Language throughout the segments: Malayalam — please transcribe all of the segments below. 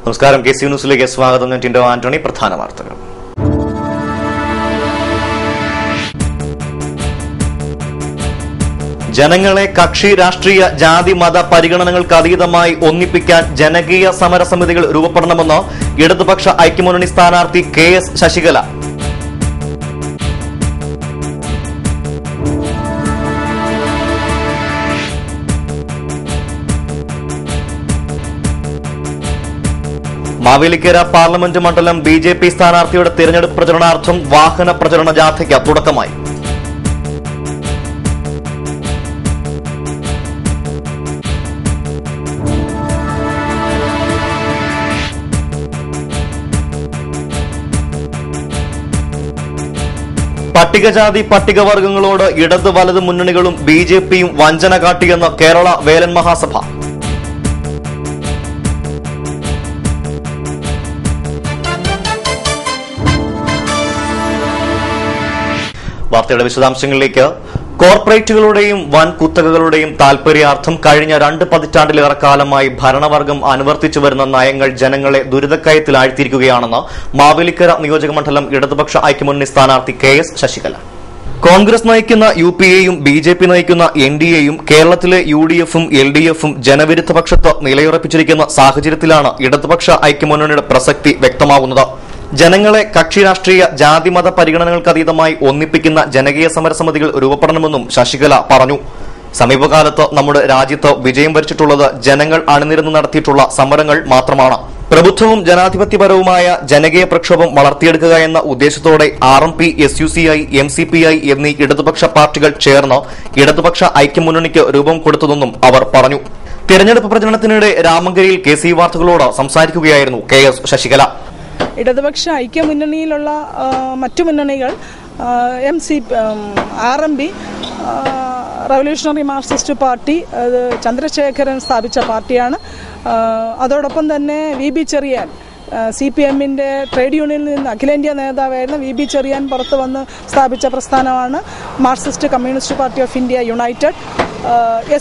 നമസ്കാരം. KC ന്യൂസിലേക്ക് സ്വാഗതം. ഞാൻ ടിൻഡോ ആന്റണി. പ്രധാന വാർത്തകൾ. ജനങ്ങളെ കക്ഷി രാഷ്ട്രീയ ജാതി മത പരിഗണനകൾക്ക് അതീതമായി ഒന്നിപ്പിക്കാൻ ജനകീയ സമരസമിതികൾ രൂപപ്പെടണമെന്ന് ഇടതുപക്ഷ ഐക്യമുന്നണി സ്ഥാനാർത്ഥി KS ശശികല. മാവേലിക്കര പാർലമെന്റ് മണ്ഡലം BJP സ്ഥാനാർത്ഥിയുടെ തിരഞ്ഞെടുപ്പ് പ്രചരണാർത്ഥം വാഹന പ്രചരണ ജാഥയ്ക്ക് തുടക്കമായി. പട്ടികജാതി പട്ടികവർഗങ്ങളോട് ഇടത് വലത് മുന്നണികളും BJPയും വഞ്ചന കാട്ടിയെന്ന് കേരള വേലൻ മഹാസഭ. വാർത്തയുടെ വിശദാംശങ്ങളിലേക്ക്. കോർപ്പറേറ്റുകളുടെയും വൻ കുത്തകകളുടെയും താൽപര്യാർത്ഥം കഴിഞ്ഞ 2 പതിറ്റാണ്ടിലേറെ കാലമായി ഭരണവർഗം അനുവർത്തിച്ചു വരുന്ന നയങ്ങൾ ജനങ്ങളെ ദുരിതക്കയത്തിലാഴ്ത്തിയിരിക്കുകയാണെന്ന് മാവേലിക്കര നിയോജകമണ്ഡലം ഇടതുപക്ഷ ഐക്യമുന്നണി സ്ഥാനാർത്ഥി KS ശശികല. കോൺഗ്രസ് നയിക്കുന്ന UPAയും BJP നയിക്കുന്ന NDAയും കേരളത്തിലെ UDFും LDFും ജനവിരുദ്ധ പക്ഷത്ത് നിലയുറപ്പിച്ചിരിക്കുന്ന സാഹചര്യത്തിലാണ് ഇടതുപക്ഷ ഐക്യമുന്നണിയുടെ പ്രസക്തി വ്യക്തമാകുന്നത്. ജനങ്ങളെ കക്ഷി രാഷ്ട്രീയ ജാതിമത പരിഗണനകൾക്ക് അതീതമായി ഒന്നിപ്പിക്കുന്ന ജനകീയ സമരസമിതികൾ രൂപപ്പെടണമെന്നും ശശികല പറഞ്ഞു. സമീപകാലത്ത് നമ്മുടെ രാജ്യത്ത് വിജയം വരിച്ചിട്ടുള്ളത് ജനങ്ങൾ അണിനിരന്ന് നടത്തിയിട്ടുള്ള സമരങ്ങൾ മാത്രമാണ്. പ്രബുദ്ധവും ജനാധിപത്യപരവുമായ ജനകീയ പ്രക്ഷോഭം വളർത്തിയെടുക്കുക എന്ന ഉദ്ദേശത്തോടെ RMP, SUCI, MCPI എന്നീ ഇടതുപക്ഷ പാർട്ടികൾ ചേർന്ന് ഇടതുപക്ഷ ഐക്യമുന്നണിക്ക് രൂപം കൊടുത്തതെന്നും അവർ പറഞ്ഞു. തെരഞ്ഞെടുപ്പ് പ്രചരണത്തിനിടെ രാമങ്കരിയിൽ KC വാർത്തകളോട് സംസാരിക്കുകയായിരുന്നു KS ശശികല. ഇടതുപക്ഷ ഐക്യമുന്നണിയിലുള്ള മറ്റു മുന്നണികൾ RMP, revolutionary Marxist party, Chandrasekharan സ്ഥാപിച്ച പാർട്ടിയാണ്. അതോടൊപ്പം തന്നെ VB ചെറിയാൻ, CPMന്റെ ട്രേഡ് യൂണിയനിൽ നിന്ന് അഖിലേന്ത്യാ നേതാവായിരുന്ന VB ചെറിയാൻ പുറത്തു വന്ന് സ്ഥാപിച്ച പ്രസ്ഥാനമാണ് Marxist communist party of India united.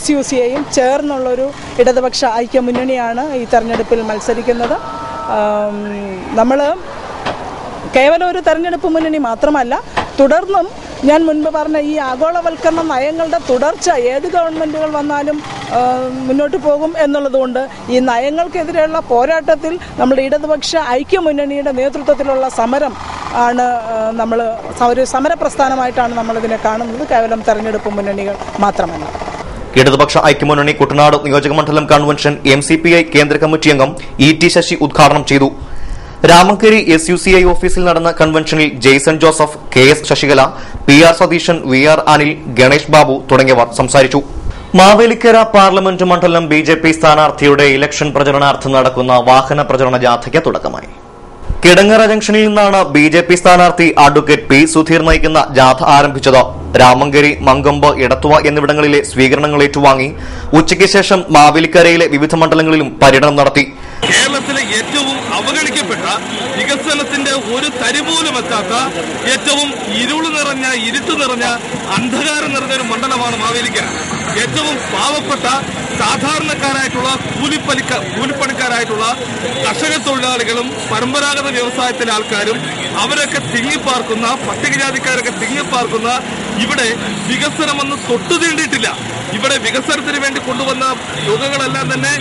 SUCIയും ചേർന്നുള്ളൊരു ഇടതുപക്ഷ ഐക്യമുന്നണിയാണ് ഈ തെരഞ്ഞെടുപ്പിൽ മത്സരിക്കുന്നത്. നമ്മൾ കേവലം ഒരു തെരഞ്ഞെടുപ്പ് മുന്നണി മാത്രമല്ല, തുടർന്നും ഞാൻ മുൻപ് പറഞ്ഞ ഈ ആഗോളവൽക്കരണ നയങ്ങളുടെ തുടർച്ച ഏത് ഗവൺമെൻറ്റുകൾ വന്നാലും മുന്നോട്ട് പോകും എന്നുള്ളതുകൊണ്ട് ഈ നയങ്ങൾക്കെതിരെയുള്ള പോരാട്ടത്തിൽ നമ്മുടെ ഇടതുപക്ഷ ഐക്യമുന്നണിയുടെ നേതൃത്വത്തിലുള്ള സമരം ആണ് നമ്മൾ ഒരു സമരപ്രസ്ഥാനമായിട്ടാണ് നമ്മളിതിനെ കാണുന്നത്, കേവലം തെരഞ്ഞെടുപ്പ് മുന്നണികൾ മാത്രമല്ല. ഇടതുപക്ഷ ഐക്യമുന്നണി കുട്ടനാട് നിയോജകമണ്ഡലം കൺവെൻഷൻ MCPI കേന്ദ്ര കമ്മിറ്റി അംഗം ET ശശി ഉദ്ഘാടനം ചെയ്തു. രാമങ്കരി SUCI ഓഫീസിൽ നടന്ന കൺവെൻഷനിൽ Jaison Joseph, KS Sasikala, PR Satheesan, VR Anil, Ganesh Babu തുടങ്ങിയവർ സംസാരിച്ചു. മാവേലിക്കര പാർലമെന്റ് മണ്ഡലം BJP സ്ഥാനാർത്ഥിയുടെ ഇലക്ഷൻ പ്രചരണാർത്ഥം നടക്കുന്ന വാഹന പ്രചരണ ജാഥയ്ക്ക് തുടക്കമായി. കിടങ്ങറ ജംഗ്ഷനിൽ നിന്നാണ് BJP സ്ഥാനാർത്ഥി അഡ്വക്കേറ്റ് P സുധീർ നയിക്കുന്ന ജാഥ ആരംഭിച്ചത്. രാമങ്കരി, മങ്കമ്പ്, ഇടത്തുവ എന്നിവിടങ്ങളിലെ സ്വീകരണങ്ങൾ ഏറ്റുവാങ്ങി ഉച്ചയ്ക്ക് ശേഷം മാവേലിക്കരയിലെ വിവിധ മണ്ഡലങ്ങളിലും പര്യടനം നടത്തി. കേരളത്തിലെ ഏറ്റവും അവഗണിക്കപ്പെട്ട, വികസനത്തിന്റെ ഒരു തരി പോലും എത്താത്ത, ഏറ്റവും ഇരുട്ട് നിറഞ്ഞ അന്ധകാരം നിറഞ്ഞൊരു മണ്ഡലമാണ് മാവേലിക്കര. ഏറ്റവും പാവപ്പെട്ട സാധാരണക്കാരായിട്ടുള്ള കൂലിപ്പണിക്കാരായിട്ടുള്ള കർഷക തൊഴിലാളികളും പരമ്പരാഗത വ്യവസായത്തിലെ ആൾക്കാരും അവരൊക്കെ തിങ്ങിപ്പാർക്കുന്ന, പട്ടികജാതിക്കാരൊക്കെ തിങ്ങിപ്പാർക്കുന്ന ഇവിടെ വികസനമൊന്ന് തൊട്ടു തീണ്ടിയിട്ടില്ല. ഇവിടെ വികസനത്തിന് വേണ്ടി കൊണ്ടുവന്ന തുകകളെല്ലാം തന്നെ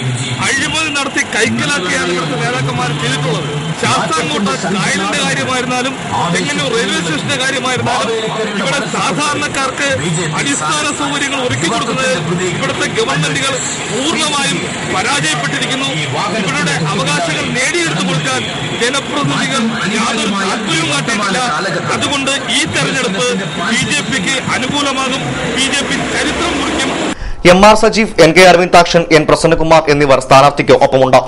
അഴിമതി നടത്തി കൈക്കലാക്കിയാണ് ഇവിടുത്തെ നേതാക്കന്മാർ ചെയ്തിട്ടുള്ളത്. ശാസ്താംകോട്ട കായലിന്റെ കാര്യമായിരുന്നാലും ചെങ്ങന്നൂർ റെയിൽവേ സ്റ്റേഷന്റെ കാര്യമായിരുന്നാലും ഇവിടെ സാധാരണക്കാർക്ക് അടിസ്ഥാന സൗകര്യങ്ങൾ ഒരുക്കി കൊടുക്കുന്നത് ഇവിടുത്തെ ഗവൺമെന്റുകൾ പൂർണ്ണമായും പരാജയപ്പെട്ടിരിക്കുന്നു. ഇവരുടെ അവകാശങ്ങൾ നേടിയെടുത്തു കൊടുക്കാൻ ജനപ്രതിനിധികൾ യാതൊരു താല്പര്യവും കാട്ടിയിട്ടില്ല. അതുകൊണ്ട് ഈ തെരഞ്ഞെടുപ്പ് BJPക്ക് അനുകൂലമാകും. BJP ചരിത്രം കുറിക്കും. MR Sajeev, NK Aravindakshan, N Prasannakumar എന്നിവർ സ്ഥാനാർത്ഥിക്ക് ഒപ്പമുണ്ട്.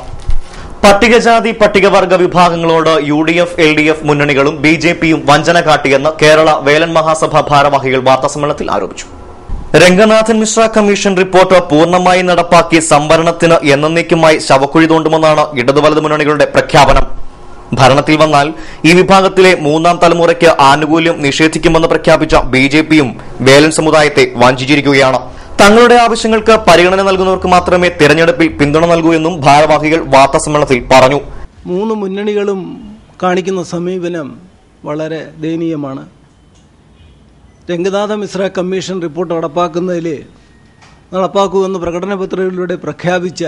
പട്ടികജാതി പട്ടികവർഗ വിഭാഗങ്ങളോട് UDF, LDF മുന്നണികളും BJPയും വഞ്ചന കാട്ടിയെന്ന് കേരള വേലൻ മഹാസഭ ഭാരവാഹികൾ വാർത്താസമ്മേളനത്തിൽ ആരോപിച്ചു. രംഗനാഥൻ മിശ്ര കമ്മീഷൻ റിപ്പോർട്ട് പൂർണ്ണമായി നടപ്പാക്കി സംവരണത്തിന് എന്നേക്കുമായി ശവക്കുഴി തോണ്ടുമെന്നാണ് ഇടതുവലത് മുന്നണികളുടെ പ്രഖ്യാപനം. ഭരണത്തിൽ വന്നാൽ ഈ വിഭാഗത്തിലെ 3ാം തലമുറയ്ക്ക് ആനുകൂല്യം നിഷേധിക്കുമെന്ന് പ്രഖ്യാപിച്ച BJPയും വേലൻ സമുദായത്തെ വഞ്ചിച്ചിരിക്കുകയാണ്. തങ്ങളുടെ ആവശ്യങ്ങൾക്ക് പരിഗണന നൽകുന്നവർക്ക് മാത്രമേ തെരഞ്ഞെടുപ്പിൽ പിന്തുണ നൽകൂ എന്നും ഭാരവാഹികൾ വാർത്താസമ്മേളനത്തിൽ പറഞ്ഞു. മൂന്ന് മുന്നണികളും കാണിക്കുന്ന സമീപനം വളരെ ദയനീയമാണ്. രംഗനാഥ മിശ്ര കമ്മീഷൻ റിപ്പോർട്ട് നടപ്പാക്കുമെന്ന് പ്രകടന പത്രികയിലൂടെ പ്രഖ്യാപിച്ച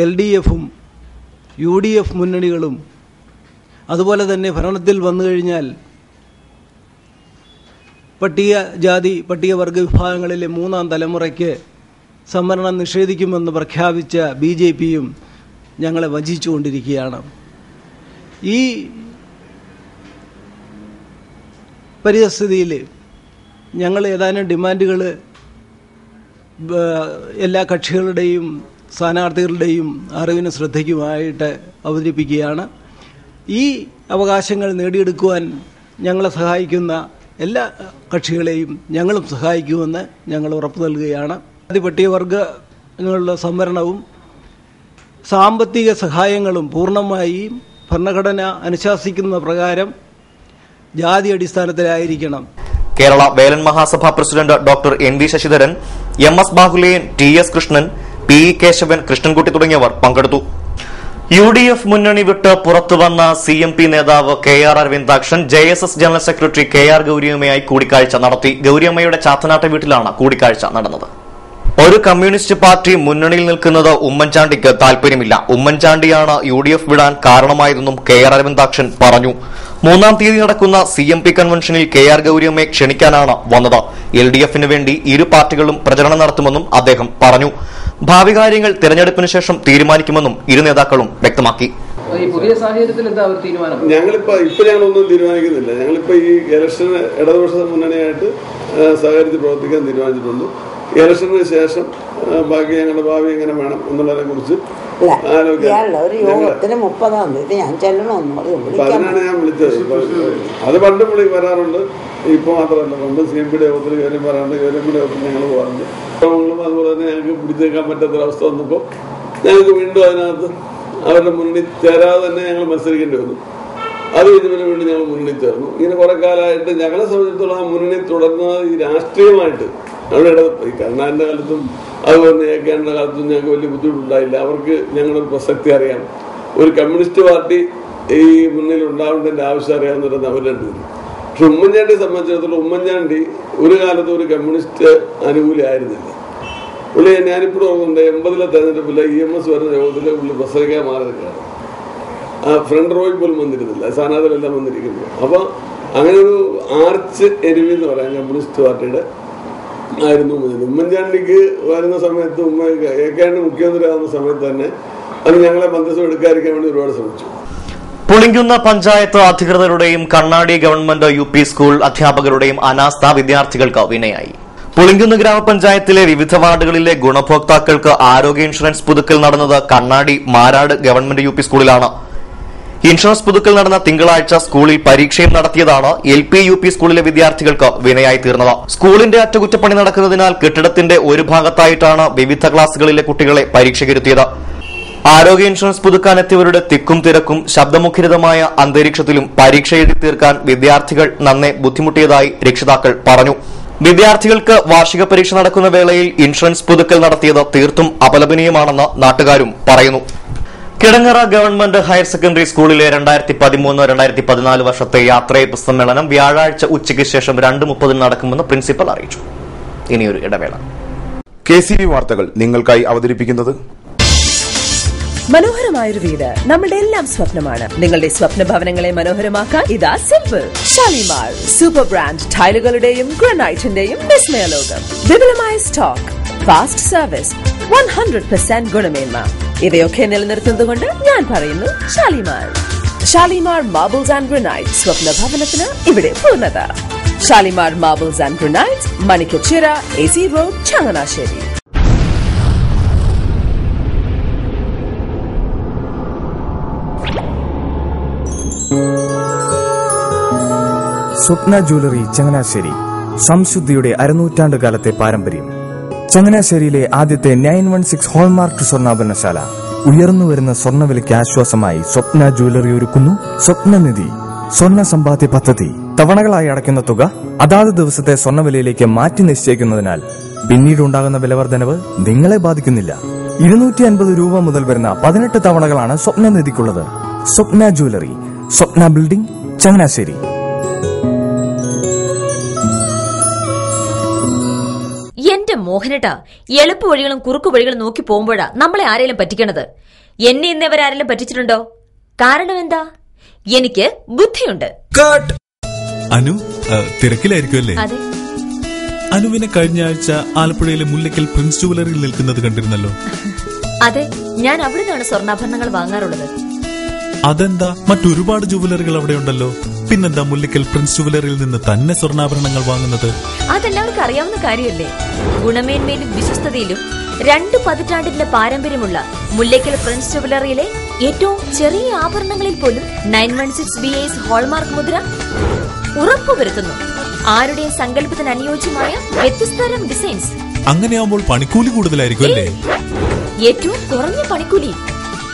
LDFും UDF മുന്നണികളും അതുപോലെ തന്നെ ഭരണത്തിൽ വന്നു കഴിഞ്ഞാൽ പട്ടികജാതി പട്ടികവർഗ വിഭാഗങ്ങളിലെ മൂന്നാം തലമുറയ്ക്ക് സംവരണം നിഷേധിക്കുമെന്ന് പ്രഖ്യാപിച്ച BJPയും ഞങ്ങളെ വഞ്ചിച്ചുകൊണ്ടിരിക്കുകയാണ്. ഈ പരിസ്ഥിതിയിൽ ഞങ്ങൾ ഏതാനും ഡിമാൻഡുകൾ എല്ലാ കക്ഷികളുടെയും സ്ഥാനാർത്ഥികളുടെയും അറിവിനും ശ്രദ്ധയ്ക്കുമായിട്ട് അവതരിപ്പിക്കുകയാണ്. ഈ അവകാശങ്ങൾ നേടിയെടുക്കുവാൻ ഞങ്ങളെ സഹായിക്കുന്ന എല്ലാ കക്ഷികളെയും ഞങ്ങളും സഹായിക്കുമെന്ന് ഞങ്ങൾ ഉറപ്പു നൽകുകയാണ്. പട്ടികവർഗങ്ങളുടെ സംവരണവും സാമ്പത്തിക സഹായങ്ങളും പൂർണ്ണമായും ഭരണഘടന അനുശാസിക്കുന്ന പ്രകാരം ജാതി അടിസ്ഥാനത്തിലായിരിക്കണം. Kerala Velan Mahasabha president doctor NV Sasidharan, MS Bahuleyan, TS Krishnan, PE Kesavan, Krishnankutty തുടങ്ങിയവർ പങ്കെടുത്തു. UDF മുന്നണി വിട്ട് പുറത്തുവന്ന CMP നേതാവ് KR Aravindakshan JSS general secretary KR ഗൌരിയമ്മയായി കൂടിക്കാഴ്ച നടത്തി. ഗൌരിയമ്മയുടെ ചാത്തനാട്ട വീട്ടിലാണ് കൂടിക്കാഴ്ച നടന്നത്. ഒരു കമ്മ്യൂണിസ്റ്റ് പാർട്ടി മുന്നണിയിൽ നിൽക്കുന്നത് ഉമ്മൻചാണ്ടിക്ക് താൽപര്യമില്ല. ഉമ്മൻചാണ്ടിയാണ് UDF വിടാൻ കാരണമായതെന്നും KR അരവിന്ദാക്ഷൻ പറഞ്ഞു. 3-ാം തീയതി നടക്കുന്ന CMP കൺവെൻഷനിൽ KR ഗൌരിയമ്മയെ ക്ഷണിക്കാനാണ് വന്നത്. LDFന് വേണ്ടി ഇരു പാർട്ടികളും പ്രചരണം നടത്തുമെന്നും അദ്ദേഹം പറഞ്ഞു. ഭാവി കാര്യങ്ങൾ തെരഞ്ഞെടുപ്പിന് ശേഷം തീരുമാനിക്കുമെന്നും ഇരു നേതാക്കളും വ്യക്തമാക്കി. പുതിയ സാഹചര്യത്തിൽ എന്താ തീരുമാനം? ഞങ്ങളൊന്നും തീരുമാനിക്കുന്നില്ല. ഞങ്ങളിപ്പോ ഈ ഇലക്ഷന് ഇടതുപക്ഷ മുന്നണിയായിട്ട് സഹകരിച്ച് പ്രവർത്തിക്കാൻ തീരുമാനിച്ചിട്ടുണ്ട്. ഇലക്ഷന് ശേഷം ബാക്കി ഞങ്ങളുടെ ഭാവി എങ്ങനെ വേണം എന്നുള്ളതിനെ കുറിച്ച് അതിനാണ് ഞാൻ വിളിച്ചത്. അത് പണ്ട് വരാറുണ്ട്, ഇപ്പൊ മാത്രമല്ല. പണ്ട് CMPയുടെ യോഗത്തിൽ കാര്യം പറയാറുണ്ട്, ഗവൺമെന്റ് യോഗത്തിൽ ഞങ്ങൾ പോകാറുണ്ട്. അതുപോലെ തന്നെ ഞങ്ങൾക്ക് പിടിച്ചേക്കാൻ പറ്റാത്തൊരവസ്ഥ വന്നപ്പോൾ ഞങ്ങൾക്ക് വീണ്ടും അതിനകത്ത് അവരുടെ മുന്നണി ചേരാതെ തന്നെ ഞങ്ങൾ മത്സരിക്കേണ്ടി വന്നു. അത് കഴിഞ്ഞതിന് വേണ്ടി ഞങ്ങൾ മുന്നണി ചേർന്നു. ഇങ്ങനെ കുറെ കാലമായിട്ട് ഞങ്ങളെ സംബന്ധിച്ചിടത്തോളം ആ മുന്നണി തുടർന്നത് ഈ രാഷ്ട്രീയമായിട്ട് അവരുടെ കരുണാകരന്റെ കാലത്തും അതുപോലെ ഏക്കേണ്ട കാലത്തും ഞങ്ങൾക്ക് വലിയ ബുദ്ധിമുട്ടുണ്ടായില്ല. അവർക്ക് ഞങ്ങളൊരു പ്രസക്തി അറിയാം. ഒരു കമ്മ്യൂണിസ്റ്റ് പാർട്ടി ഈ മുന്നിൽ ഉണ്ടാവേണ്ടതിന്റെ ആവശ്യം അറിയാവുന്നവരെന്ന് അവർ രണ്ടുപേരും. പക്ഷെ ഉമ്മൻചാണ്ടിയെ സംബന്ധിച്ചിടത്തോളം ഉമ്മൻചാണ്ടി ഒരു കാലത്ത് ഒരു കമ്മ്യൂണിസ്റ്റ് അനുകൂലിയായിരുന്നില്ല. പുള്ളി ഞാനിപ്പോഴും ഓർക്കുന്നുണ്ട്, 80-ലെ തെരഞ്ഞെടുപ്പില്ല EMS വരുന്ന യോഗത്തിൽ പുള്ളി പ്രസംഗിക്കാൻ മാറി നിൽക്കുകയാണ്. ഫ്രണ്ട് റോയിൽ പോലും വന്നിരുന്നില്ല, സ്ഥാനാർത്ഥികളെല്ലാം വന്നിരിക്കുന്നു. അപ്പൊ അങ്ങനെ ഒരു ആർച്ച് എനിമി എന്ന് പറയാം കമ്മ്യൂണിസ്റ്റ് പാർട്ടിയുടെ ആയിരുന്നു ഉമ്മൻചാണ്ടിക്ക്. വരുന്ന സമയത്ത് ഏക്കാണ്ട് മുഖ്യമന്ത്രി ആവുന്ന സമയത്ത് തന്നെ അത് ഞങ്ങളെ മന്ത്രിസഭ എടുക്കാതിരിക്കാൻ വേണ്ടി ഒരുപാട് ശ്രമിച്ചു. പുളിങ്കുന്ന പഞ്ചായത്ത് അധികൃതരുടെയും കണ്ണാടി ഗവൺമെന്റ് UP സ്കൂൾ അധ്യാപകരുടെയും അനാസ്ഥ വിദ്യാർത്ഥികൾക്ക് വിനയായി. പുളിങ്കുന്ന് ഗ്രാമപഞ്ചായത്തിലെ വിവിധ വാർഡുകളിലെ ഗുണഭോക്താക്കൾക്ക് ആരോഗ്യ ഇൻഷുറൻസ് പുതുക്കൽ നടന്നത് കണ്ണാടി മാരാട് ഗവൺമെന്റ് UP സ്കൂളിലാണ്. ഇൻഷുറൻസ് പുതുക്കൽ നടന്ന തിങ്കളാഴ്ച സ്കൂളിൽ പരീക്ഷയും നടത്തിയതാണ് LP UP സ്കൂളിലെ വിദ്യാർത്ഥികൾക്ക് വിനയായി തീർന്നത്. സ്കൂളിന്റെ അറ്റകുറ്റപ്പണി നടക്കുന്നതിനാൽ കെട്ടിടത്തിന്റെ ഒരു ഭാഗത്തായിട്ടാണ് വിവിധ ക്ലാസുകളിലെ കുട്ടികളെ പരീക്ഷയ്ക്കിരുത്തിയത്. ആരോഗ്യ ഇൻഷുറൻസ് പുതുക്കാനെത്തിയവരുടെ തിക്കും തിരക്കും ശബ്ദമുഖരിതമായ അന്തരീക്ഷത്തിലും പരീക്ഷ എഴുതി തീർക്കാൻ വിദ്യാർത്ഥികൾ നന്നെ ബുദ്ധിമുട്ടിയതായി രക്ഷിതാക്കൾ പറഞ്ഞു. വിദ്യാർത്ഥികൾക്ക് വാർഷിക പരീക്ഷ നടക്കുന്ന വേളയിൽ ഇൻഷുറൻസ് പുതുക്കൽ നടത്തിയത് തീർത്തും അപലപനീയമാണെന്ന് നാട്ടുകാരും പറയുന്നു. കിടങ്ങറ ഗവൺമെന്റ് ഹയർ സെക്കൻഡറി സ്കൂളിലെ 2013-2014 വർഷത്തെ യാത്രയപ്പ് സമ്മേളനം വ്യാഴാഴ്ച ഉച്ചയ്ക്ക് ശേഷം 2:30 നടക്കുമെന്ന് പ്രിൻസിപ്പൽ അറിയിച്ചു. ഇനിയൊരു ഇടവേള. KCB വാർത്തകൾ നിങ്ങൾക്കായി അവതരിപ്പിക്കുന്നത് മനോഹരമായൊരു വീട് നമ്മുടെ എല്ലാം സ്വപ്നമാണ്. നിങ്ങളുടെ സ്വപ്ന ഭവനങ്ങളെ മനോഹരമാക്കാൻ ഇതാ സിമ്പിൾ ഷാലിമാർ സൂപ്പർ ബ്രാൻഡ് ടൈലുകളുടെയും ഗ്രാനൈറ്റിന്റെയും വിസ്മയ ലോകം. വിപുലമായ സ്റ്റോക്ക്, ഫാസ്റ്റ് സർവീസ്, 100% ഗുണമേന്മ ഇവയൊക്കെ നിലനിർത്തുന്നതുകൊണ്ട് ഞാൻ പറയുന്നു Shalimar. Shalimar marbles and granite, സ്വപ്ന ഭവനത്തിന് ഇവിടെ പൂർണ്ണത. Shalimar marbles and granite, Manikkachira, AC road, Changanassery. Swapna jewellery Changanassery, സംശുദ്ധിയുടെ അരനൂറ്റാണ്ട് കാലത്തെ പാരമ്പര്യം. ചങ്ങനാശ്ശേരിയിലെ ആദ്യത്തെ 916 ഹോൾമാർക്ക് സ്വർണ്ണാഭരണശാല. ഉയർന്നുവരുന്ന സ്വർണ്ണവിലയ്ക്ക് ആശ്വാസമായി സ്വപ്ന ജ്വല്ലറി ഒരുക്കുന്നു സ്വപ്നനിധി സ്വർണ്ണ സമ്പാദ്യ പദ്ധതി. തവണകളായി അടയ്ക്കുന്ന തുക അതാത് ദിവസത്തെ സ്വർണ്ണവിലയിലേക്ക് മാറ്റി നിശ്ചയിക്കുന്നതിനാൽ പിന്നീടുണ്ടാകുന്ന വിലവർദ്ധനവ് നിങ്ങളെ ബാധിക്കുന്നില്ല. 250 രൂപ മുതൽ വരുന്ന 18 തവണകളാണ് സ്വപ്നനിധിക്കുള്ളത്. സ്വപ്ന ജ്വല്ലറി, സ്വപ്ന ബിൽഡിംഗ്, ചങ്ങനാശ്ശേരി. എന്റെ മോഹനേട്ടാ, എളുപ്പ വഴികളും കുറുക്കു വഴികളും നോക്കി പോകുമ്പോഴാ നമ്മളെ ആരെങ്കിലും പറ്റിക്കണത്. എന്നെ ഇന്നവരാരെങ്കിലും പറ്റിച്ചിട്ടുണ്ടോ? കാരണം എന്താ? എനിക്ക് ബുദ്ധിയുണ്ട്. അനു തിരക്കിലായിരിക്കുമല്ലേ? അതെ. അനുവിനെ കഴിഞ്ഞ ആഴ്ച ആലപ്പുഴയിലെ മുല്ലക്കൽ പ്രിൻസ് ജുവലറിയിൽ നിൽക്കുന്നത് കണ്ടിരുന്നല്ലോ. അതെ, ഞാൻ അവിടെ നിന്നാണ് സ്വർണ്ണാഭരണങ്ങൾ വാങ്ങാറുള്ളത്. അതെന്താ, മറ്റൊരുപാട് ജുവലറികൾ അവിടെ ഉണ്ടല്ലോ, പിന്നെന്താ മുല്ലക്കൽ പ്രിൻസ് ജുവലറിയിൽ നിന്ന് തന്നെ സ്വർണ്ണാഭരണങ്ങൾ വാങ്ങുന്നത്? അതെല്ലാവർക്കും അറിയാവുന്ന കാര്യമല്ലേ. ഗുണമേന്മയിലും വിശ്വസ്തതയിലും 2 പതിറ്റാണ്ടിന്റെ പാരമ്പര്യമുള്ള മുല്ലക്കൽ പ്രിൻസ് ജുവലറിയിലെ ഏറ്റവും ചെറിയ ആഭരണങ്ങളിൽ പോലും 916 BIS ഹോൾമാർക്ക് മുദ്ര ഉറപ്പുവരുത്തുന്നു. ആരുടെയും സങ്കല്പത്തിന് അനുയോജ്യമായ വ്യത്യസ്തതരം ഡിസൈൻസ്. അങ്ങനെയാവുമ്പോൾ പണിക്കൂലി കൂടുതലായിരിക്കും അല്ലേ? ഏറ്റവും കുറഞ്ഞ പണിക്കൂലി.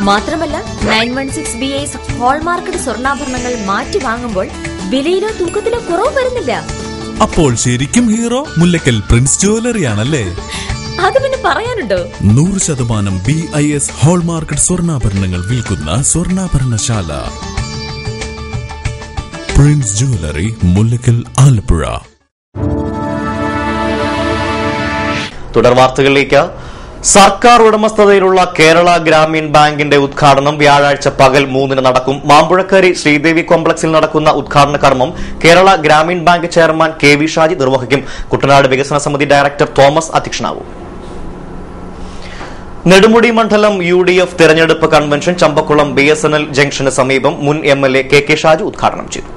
മാത്രമല്ല 916 BIS ഹോൾമാർക്കഡ് സ്വർണ്ണാഭരണങ്ങൾ മാറ്റി വാങ്ങുമ്പോൾ വിലയിലോ തൂക്കത്തിലോ കുറവ് വരുന്നില്ല. അപ്പോൾ ശരിക്കും ഹീറോ മുല്ലക്കൽ പ്രിൻസ് ജുവലറിയാണല്ലേ? അത് പിന്നെ പറയാനുണ്ടോ? 100% BIS ഹോൾമാർക്കഡ് സ്വർണ്ണാഭരണങ്ങൾ വിൽക്കുന്ന സ്വർണ്ണാഭരണശാല പ്രിൻസ് ജുവലറി, മുല്ലക്കൽ, ആലപ്പുഴ. തുടർ വാർത്തകളിലേക്ക്. സർക്കാർ ഉടമസ്ഥതയിലുള്ള കേരള ഗ്രാമീൺ ബാങ്കിന്റെ ഉദ്ഘാടനം വ്യാഴാഴ്ച പകൽ 3 നടക്കും. മാമ്പുഴക്കരി ശ്രീദേവി കോംപ്ലക്സിൽ നടക്കുന്ന ഉദ്ഘാടന കർമ്മം Kerala Gramin bank chairman KV Shaji നിർവഹിക്കും. കുട്ടനാട് വികസന സമിതി ഡയറക്ടർ തോമസ് അധ്യക്ഷനാവും. നെടുമുടി മണ്ഡലം UDF തെരഞ്ഞെടുപ്പ് കൺവെൻഷൻ ചമ്പക്കുളം BSNL ജംഗ്ഷന് സമീപം മുൻ MLA KK ഷാജി ഉദ്ഘാടനം ചെയ്തു.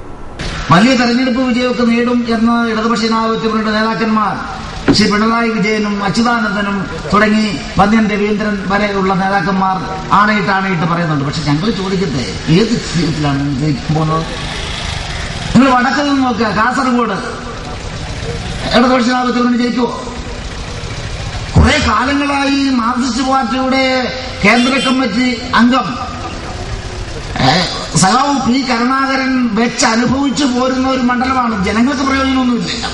വലിയ തെരഞ്ഞെടുപ്പ് വിജയമൊക്കെ നേടും എന്ന് ഇടതുപക്ഷ ജനാധിപത്യങ്ങളുടെ നേതാക്കന്മാർ ശ്രീ പിണറായി വിജയനും അച്യുതാനന്ദനും തുടങ്ങി വന്യൻ രവീന്ദ്രൻ വരെയുള്ള നേതാക്കന്മാർ ആണയിട്ട് പറയുന്നുണ്ട്. പക്ഷെ ഞങ്ങൾ ചോദിക്കട്ടെ, ഏത് സീറ്റിലാണ് ജയിക്കാൻ പോകുന്നത്? നിങ്ങൾ വടക്ക് നിന്ന് നോക്കുക, കാസർഗോഡ് ഇടതുപക്ഷ ജനാധിപത്യത്തിന് ജയിക്കുമോ? കുറെ കാലങ്ങളായി മാർക്സിസ്റ്റ് പാർട്ടിയുടെ കേന്ദ്ര കമ്മിറ്റി അംഗം സഖാവ് P. കരുണാകരൻ വെച്ച് അനുഭവിച്ചു പോരുന്ന ഒരു മണ്ഡലമാണ്. ജനങ്ങൾക്ക് പ്രയോജനമൊന്നുമില്ല.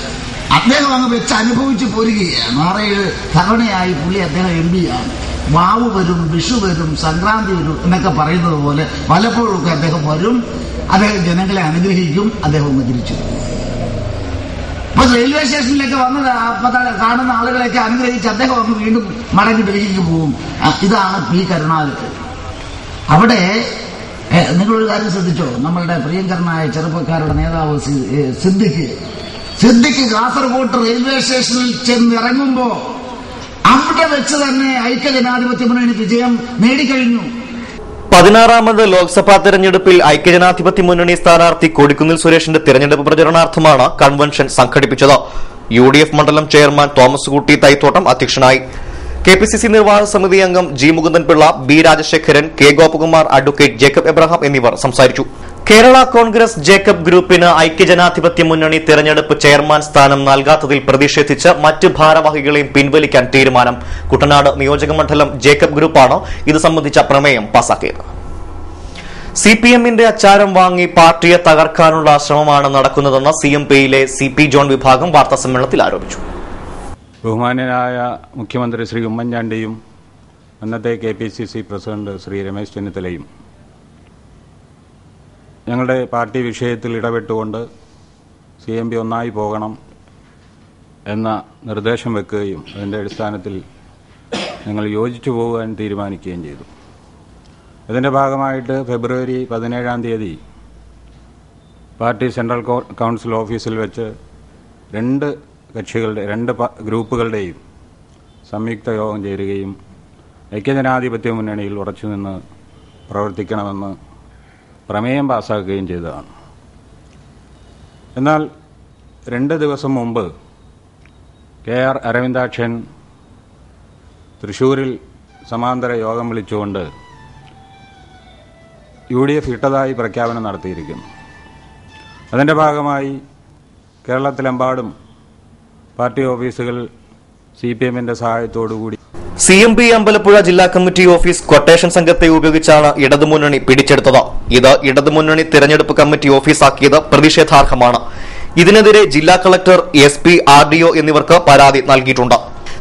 അദ്ദേഹം അങ്ങ് വെച്ച് അനുഭവിച്ചു പോരുകയാണ്. 6-7 തവണയായി പുള്ളി അദ്ദേഹം MP ആണ്. വാവ് വരും, വിഷു വരും, സംക്രാന്തി വരും എന്നൊക്കെ പറയുന്നത് പോലെ പലപ്പോഴൊക്കെ അദ്ദേഹം വരും. അദ്ദേഹം ജനങ്ങളെ അനുഗ്രഹിക്കും, അദ്ദേഹം തിരിച്ചു. അപ്പൊ റെയിൽവേ സ്റ്റേഷനിലേക്ക് വന്ന് കാണുന്ന ആളുകളെയൊക്കെ അനുഗ്രഹിച്ച് അദ്ദേഹം അങ്ങ് വീണ്ടും മടങ്ങി ഡൽഹിക്ക് പോകും. ഇതാണ് P. കരുണാകരൻ. അവിടെ നിങ്ങളൊരു കാര്യം ശ്രദ്ധിച്ചോ, നമ്മളുടെ പ്രിയങ്കരനായ ചെറുപ്പക്കാരുടെ നേതാവ് സിദ്ദിഖ് കാസർഗോഡ് റെയിൽവേ സ്റ്റേഷനിൽ ചെന്നിറങ്ങുമ്പോ അവിടെ വെച്ച് തന്നെ ഐക്യജനാധിപത്യ മുന്നണി വിജയം നേടിക്കഴിഞ്ഞു. 16ാമത് ലോക്സഭാ തെരഞ്ഞെടുപ്പിൽ ഐക്യജനാധിപത്യ മുന്നണി സ്ഥാനാർത്ഥി കൊടിക്കുന്നിൽ സുരേഷിന്റെ തെരഞ്ഞെടുപ്പ് പ്രചരണാർത്ഥമാണ് കൺവെൻഷൻ സംഘടിപ്പിച്ചത്. UDF മണ്ഡലം ചെയർമാൻ തോമസ് കുട്ടി തൈത്തോട്ടം അധ്യക്ഷനായി. KPCC നിർവാഹക സമിതി അംഗം G. മുകുന്ദൻപിള്ള, B. Rajasekharan, K. Gopakumar, advocate Jacob Abraham എന്നിവർ സംസാരിച്ചു. കേരള കോൺഗ്രസ് ജേക്കബ് ഗ്രൂപ്പിന് ഐക്യജനാധിപത്യ മുന്നണി തെരഞ്ഞെടുപ്പ് ചെയർമാൻ സ്ഥാനം നൽകാത്തതിൽ പ്രതിഷേധിച്ച് മറ്റ് ഭാരവാഹികളെയും പിൻവലിക്കാൻ തീരുമാനം. കുട്ടനാട് നിയോജക മണ്ഡലം ജേക്കബ് ഗ്രൂപ്പാണ് ഇത് സംബന്ധിച്ച പ്രമേയം പാസാക്കിയത്. CPMന്റെ അച്ചാരം വാങ്ങി പാർട്ടിയെ തകർക്കാനുള്ള ശ്രമമാണ് നടക്കുന്നതെന്ന് CMPയിലെ CP ജോൺ വിഭാഗം വാർത്താസമ്മേളനത്തിൽ ആരോപിച്ചു. ബഹുമാന്യനായ മുഖ്യമന്ത്രി ശ്രീ ഉമ്മൻചാണ്ടിയും അന്നത്തെ KPCC പ്രസിഡന്റ് ശ്രീ രമേശ് ചെന്നിത്തലയും ഞങ്ങളുടെ പാർട്ടി വിഷയത്തിൽ ഇടപെട്ടുകൊണ്ട് CMP ഒന്നായി പോകണം എന്ന നിർദ്ദേശം വെക്കുകയും അതിൻ്റെ അടിസ്ഥാനത്തിൽ ഞങ്ങൾ യോജിച്ചു പോകാൻ തീരുമാനിക്കുകയും ചെയ്തു. ഇതിൻ്റെ ഭാഗമായിട്ട് ഫെബ്രുവരി 17-ാം തീയതി പാർട്ടി സെൻട്രൽ കൗൺസിൽ ഓഫീസിൽ വെച്ച് രണ്ട് ഗ്രൂപ്പുകളുടെയും സംയുക്ത യോഗം ചേരുകയും ഐക്യജനാധിപത്യ മുന്നണിയിൽ ഉറച്ചുനിന്ന് പ്രവർത്തിക്കണമെന്ന് പ്രമേയം പാസ്സാക്കുകയും ചെയ്തതാണ്. എന്നാൽ 2 ദിവസം മുമ്പ് KR അരവിന്ദാക്ഷൻ തൃശ്ശൂരിൽ സമാന്തര യോഗം വിളിച്ചുകൊണ്ട് UDF ഇട്ടതായി പ്രഖ്യാപനം നടത്തിയിരിക്കുന്നു. അതിൻ്റെ ഭാഗമായി കേരളത്തിലെമ്പാടും പാർട്ടി ഓഫീസുകൾ CPMന്റെ സഹായത്തോടുകൂടി CMP അമ്പലപ്പുഴ ജില്ലാ കമ്മിറ്റി ഓഫീസ് ക്വട്ടേഷൻ സംഘത്തെ ഉപയോഗിച്ചാണ് ഇടതുമുന്നണി പിടിച്ചെടുത്തത്. ഇത് ഇടതുമുന്നണി തെരഞ്ഞെടുപ്പ് കമ്മിറ്റി ഓഫീസാക്കിയത് പ്രതിഷേധാർഹമാണ്. ഇതിനെതിരെ ജില്ലാ കളക്ടർ SP RDO എന്നിവർക്ക് പരാതി നൽകിയിട്ടുണ്ട്.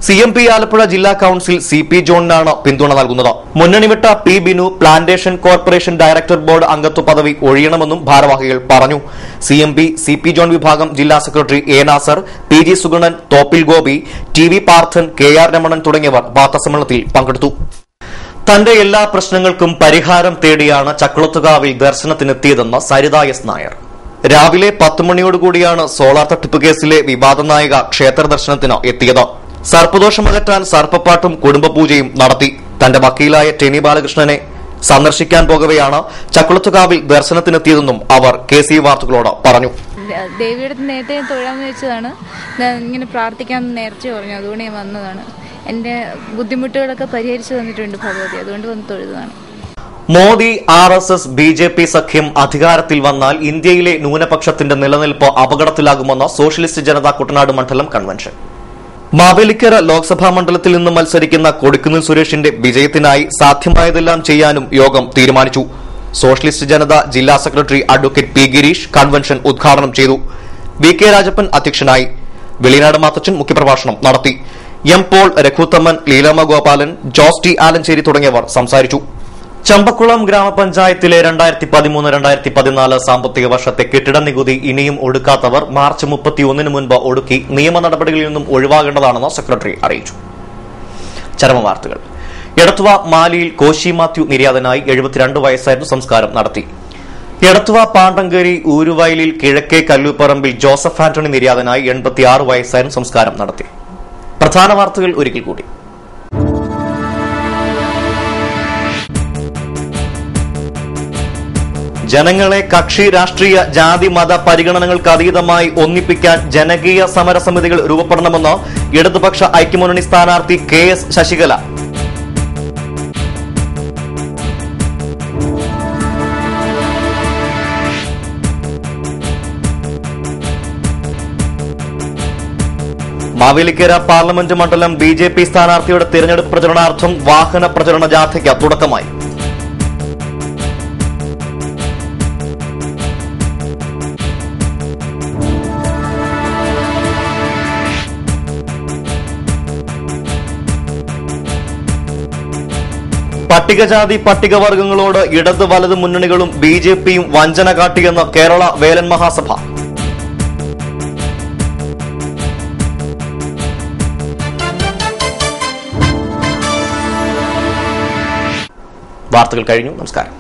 CMP ആലപ്പുഴ ജില്ലാ കൌൺസിൽ CP ജോണിനാണ് പിന്തുണ നൽകുന്നത്. മുന്നണി വിട്ട P Binu plantation corporation director board അംഗത്വ പദവി ഒഴിയണമെന്നും ഭാരവാഹികൾ പറഞ്ഞു. CMP CP ജോൺ വിഭാഗം ജില്ലാ secretary A Nasar, PG Suganan, Thoppil Gopi, TV Parthan, KR Ramanan തുടങ്ങിയവർ വാർത്താസമ്മേളനത്തിൽ പങ്കെടുത്തു. തന്റെ എല്ലാ പ്രശ്നങ്ങൾക്കും പരിഹാരം തേടിയാണ് ചക്കുളത്തുകാവിൽ ദർശനത്തിനെത്തിയതെന്ന് സരിത S നായർ. രാവിലെ 10 മണിയോടുകൂടിയാണ് സോളാർ തട്ടിപ്പ് കേസിലെ വിവാദ നായിക ക്ഷേത്ര ദർശനത്തിന് എത്തിയത്. സർപ്പദോഷമകറ്റാൻ സർപ്പപ്പാട്ടും കുടുംബപൂജയും നടത്തി. തന്റെ വക്കീലായ ടെനി ബാലകൃഷ്ണനെ സന്ദർശിക്കാൻ പോകവെയാണ് ചക്കുളത്തുകാവിൽ ദർശനത്തിനെത്തിയതെന്നും അവർ KC വാർത്തകളോട് പറഞ്ഞു. ദേവിയുടെ നേരത്തെ തൊഴാമെന്ന് വെച്ചതാണ്. ഇങ്ങനെ പ്രാർത്ഥിക്കാൻ നേർച്ച പറഞ്ഞു, അതുകൊണ്ട് ഞാൻ വന്നതാണ്. എന്റെ ബുദ്ധിമുട്ടുകളൊക്കെ പരിഹരിച്ചു തന്നിട്ടുണ്ട് ഭഗവതി, അതുകൊണ്ട് വന്ന് തൊഴുതാണ്. മോദി RSS BJP സഖ്യം അധികാരത്തിൽ വന്നാൽ ഇന്ത്യയിലെ ന്യൂനപക്ഷത്തിന്റെ നിലനിൽപ്പ് അപകടത്തിലാകുമെന്ന് സോഷ്യലിസ്റ്റ് ജനതാ കുട്ടനാട് മണ്ഡലം കൺവെൻഷൻ. മാവേലിക്കര ലോക്സഭാ മണ്ഡലത്തിൽ നിന്ന് മത്സരിക്കുന്ന കൊടിക്കുന്നിൽ സുരേഷിന്റെ വിജയത്തിനായി സാധ്യമായതെല്ലാം ചെയ്യാനും യോഗം തീരുമാനിച്ചു. സോഷ്യലിസ്റ്റ് ജനത ജില്ലാ secretary advocate P Girish convention ഉദ്ഘാടനം ചെയ്തു. VK രാജപ്പൻ അധ്യക്ഷനായി. വെളിനാട് മാത്തച്ചൻ മുഖ്യപ്രഭാഷണം നടത്തി. M Paul, Raghuthaman, Leelama Gopalan, Jose T Alanchery തുടങ്ങിയവർ സംസാരിച്ചു. ചമ്പക്കുളം ഗ്രാമപഞ്ചായത്തിലെ 2013-2014 സാമ്പത്തിക വർഷത്തെ കെട്ടിട നികുതി ഇനിയും ഒടുക്കാത്തവർ മാർച്ച് 31 മുൻപ് ഒടുക്കി നിയമ നടപടികളിൽ നിന്നും ഒഴിവാകേണ്ടതാണെന്ന് സെക്രട്ടറി അറിയിച്ചു. ചരമവാർത്തകൾ. എടത്തുവ മാലിയിൽ കോശി മാത്യു നിര്യാതനായി. 72 വയസ്സായിരുന്നു. സംസ്കാരം നടത്തി. എടത്തുവ പാണ്ടങ്കേരി ഊരുവയലിൽ കിഴക്കേ കല്ലൂപ്പറമ്പിൽ ജോസഫ് ആന്റണി നിര്യാതനായി. 86 വയസ്സായിരുന്നു. സംസ്കാരം നടത്തി. പ്രധാന വാർത്തകൾ ഒരിക്കൽ കൂടി. ജനങ്ങളെ കക്ഷി രാഷ്ട്രീയ ജാതി മത പരിഗണനകൾക്ക് അതീതമായി ഒന്നിപ്പിക്കാൻ ജനകീയ സമരസമിതികൾ രൂപപ്പെടണമെന്ന് ഇടതുപക്ഷ ഐക്യമുന്നണി സ്ഥാനാർത്ഥി KS ശശികല. മാവേലിക്കര പാർലമെന്റ് മണ്ഡലം BJP സ്ഥാനാർത്ഥിയുടെ തിരഞ്ഞെടുപ്പ് പ്രചരണാർത്ഥം വാഹന പ്രചരണ ജാഥയ്ക്ക് തുടക്കമായി. പട്ടികജാതി പട്ടികവർഗങ്ങളോട് ഇടത് വലത് മുന്നണികളും BJPയും വഞ്ചന കാട്ടിയെന്ന് കേരള വേലൻ മഹാസഭ. വാർത്തകൾ കഴിഞ്ഞു. നമസ്കാരം.